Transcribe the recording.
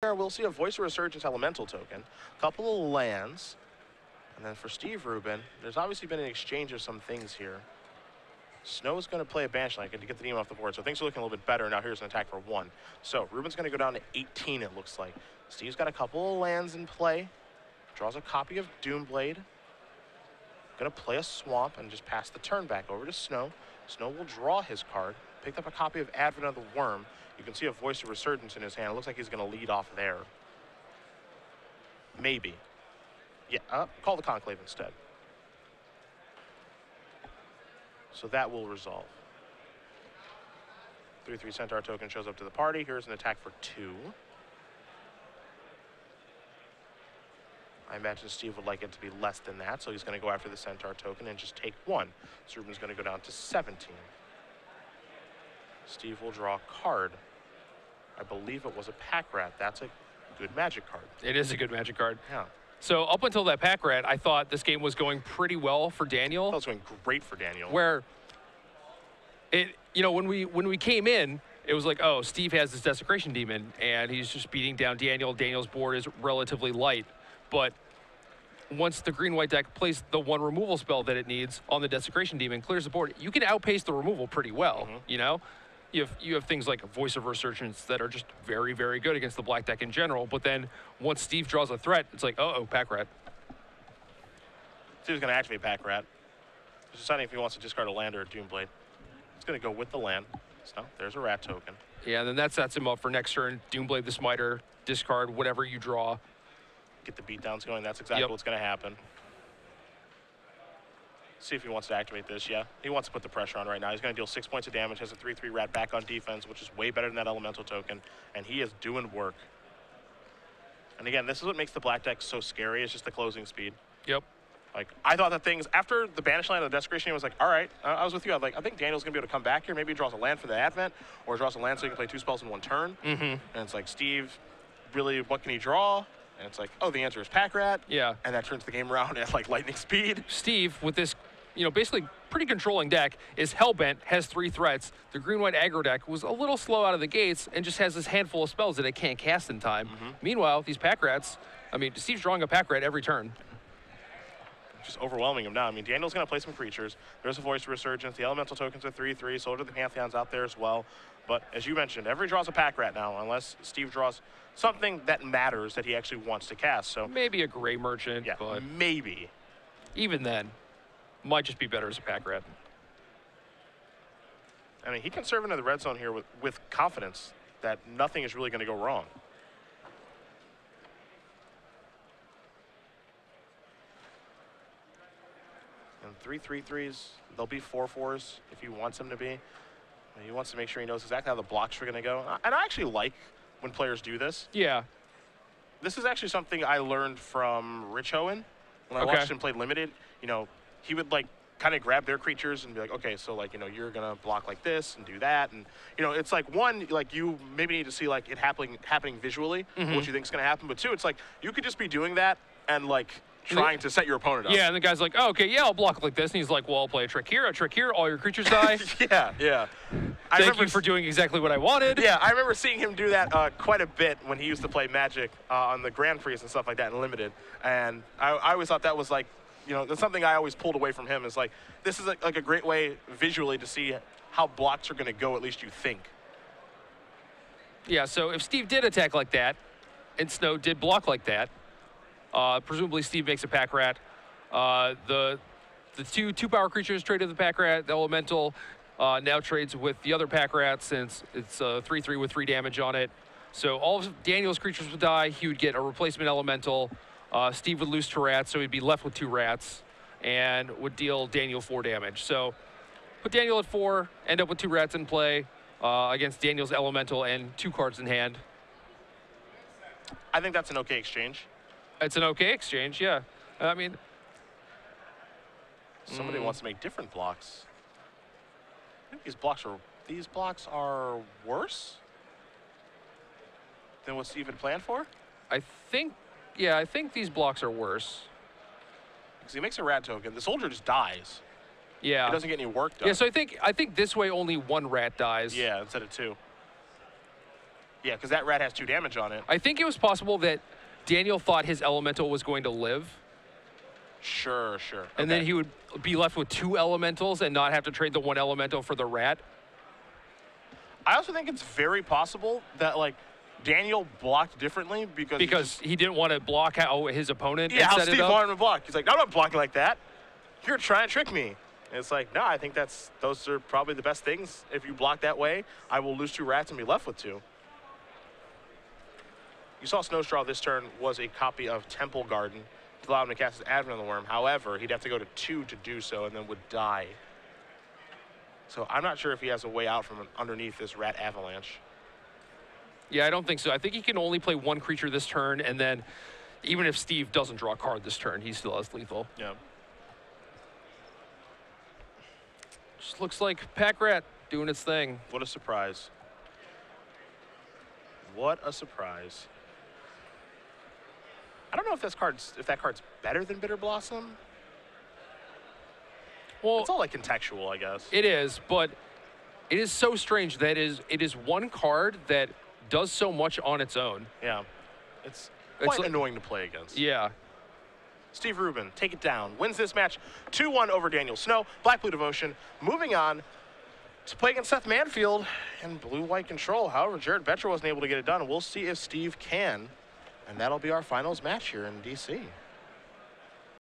We'll see a Voice of Resurgence Elemental token, a couple of lands, and then for Steve Rubin, there's obviously been an exchange of some things here. Snow's going to play a Banish Land to get the demon off the board, so things are looking a little bit better. Now here's an attack for 1. So Rubin's going to go down to 18, it looks like. Steve's got a couple of lands in play, draws a copy of Doomblade, going to play a Swamp and just pass the turn back over to Snow. Snow will draw his card, picked up a copy of Advent of the Worm. You can see a Voice of Resurgence in his hand. It looks like he's going to lead off there. Maybe. Yeah, call the Conclave instead. So that will resolve. 3/3 Centaur token shows up to the party. Here's an attack for 2. I imagine Steve would like it to be less than that, so he's going to go after the Centaur token and just take 1. So Rubin's going to go down to 17. Steve will draw a card. I believe it was a Pack Rat. That's a good Magic card. It is a good Magic card. Yeah. So up until that Pack Rat, I thought this game was going pretty well for Daniel. That was going great for Daniel. Where it, you know, when we came in, it was like, oh, Steve has this Desecration Demon, and he's just beating down Daniel. Daniel's board is relatively light. But once the green-white deck plays the 1 removal spell that it needs on the Desecration Demon, clears the board, you can outpace the removal pretty well, you know? You have things like Voice of Resurgence that are just very, very good against the black deck in general. But then once Steve draws a threat, it's like, uh-oh, Pack Rat. Steve's going to activate Pack Rat. He's deciding if he wants to discard a land or a Doomblade. He's going to go with the land. So there's a Rat token. Yeah, and then that sets him up for next turn. Doomblade the Smiter, discard whatever you draw. Get the beatdowns going. That's exactly what's going to happen. See if he wants to activate this. Yeah, he wants to put the pressure on right now. He's going to deal 6 points of damage, has a 3/3 Rat back on defense, which is way better than that Elemental token, and he is doing work. And again, this is what makes the black deck so scary, is just the closing speed. Yep. Like, I thought that things, after the Banish Land and the Desecration, I was like, all right, I was with you. I was like, I think Daniel's going to be able to come back here. Maybe he draws a land for the Advent, or draws a land so he can play 2 spells in 1 turn. And it's like, Steve, really, what can he draw? And it's like, oh, the answer is Pack Rat. Yeah. And that turns the game around at, like, lightning speed. Steve, with this, you know, basically pretty controlling deck, is Hellbent, has 3 threats. The green-white aggro deck was a little slow out of the gates and just has this handful of spells that it can't cast in time. Meanwhile, these Pack Rats, I mean, Steve's drawing a Pack Rat every turn. Just overwhelming him now. I mean, Daniel's going to play some creatures. There's a Voice of Resurgence. The Elemental tokens are 3/3, so are the Pantheons out there as well. But as you mentioned, every draw's a Pack Rat now, unless Steve draws something that matters that he actually wants to cast. So maybe a Gray Merchant, yeah, but maybe. Even then, might just be better as a Pack Rat. I mean, he can serve into the red zone here with confidence that nothing is really going to go wrong. And 3/3/3s, they'll be 4/4s if he wants them to be. He wants to make sure he knows exactly how the blocks are going to go. And I actually like when players do this. Yeah. This is actually something I learned from Rich Owen when I watched him play Limited. You know, he would like kind of grab their creatures and be like, okay, so like, you know, you're going to block like this and do that. And, you know, it's like, one, like you maybe need to see like it happening visually, what you think is going to happen. But 2, it's like you could just be doing that and like trying to set your opponent up. Yeah, and the guy's like, oh, okay, yeah, I'll block like this. And he's like, well, I'll play a trick here, all your creatures die. Yeah. Thank you for doing exactly what I wanted. Yeah, I remember seeing him do that quite a bit when he used to play Magic on the Grand Prix and stuff like that in Limited. And I always thought that was like, you know, that's something I always pulled away from him, is like, this is like a great way visually to see how blocks are going to go, at least you think. Yeah, so if Steve did attack like that, and Snow did block like that, presumably Steve makes a Pack Rat. The two power creatures traded the Pack Rat. The Elemental now trades with the other Pack Rat, since it's 3/3 with 3 damage on it. So all of Daniel's creatures would die. He would get a replacement Elemental. Steve would lose 2 rats, so he'd be left with 2 rats and would deal Daniel 4 damage. So put Daniel at 4, end up with 2 rats in play against Daniel's Elemental and 2 cards in hand. I think that's an okay exchange. It's an okay exchange, yeah. I mean, somebody wants to make different blocks. I think these blocks are worse than what Steve had planned for. I think these blocks are worse. Because he makes a Rat token, the soldier just dies. Yeah. It doesn't get any work done. Yeah, so I think this way only 1 rat dies. Yeah, instead of 2. Yeah, because that rat has 2 damage on it. I think it was possible that Daniel thought his elemental was going to live. Sure. And then he would be left with 2 elementals and not have to trade the 1 elemental for the rat. I also think it's very possible that, like, Daniel blocked differently because he didn't want to block how his opponent yeah, had how set it Steve up. wanted him to block. He's like, no, I'm not blocking like that. You're trying to trick me. And it's like, no, I think those are probably the best things. If you block that way, I will lose 2 rats and be left with 2. You saw Snowstraw this turn was a copy of Temple Garden to allow him to cast his Advent on the Worm. However, he'd have to go to 2 to do so and then would die. So I'm not sure if he has a way out from underneath this rat avalanche. Yeah, I don't think so. I think he can only play 1 creature this turn, and then even if Steve doesn't draw a card this turn, he still has lethal. Yeah. Just looks like Pack Rat doing its thing. What a surprise. What a surprise. I don't know if that card's better than Bitter Blossom. Well, it's all like contextual, I guess. It is, but it is so strange that it is 1 card that does so much on its own. Yeah. It's quite annoying to play against. Yeah. Steve Rubin, take it down. Wins this match 2-1 over Daniel Snow. Black Blue Devotion moving on to play against Seth Manfield and Blue-White Control. However, Jared Betcher wasn't able to get it done. We'll see if Steve can. And that'll be our finals match here in DC.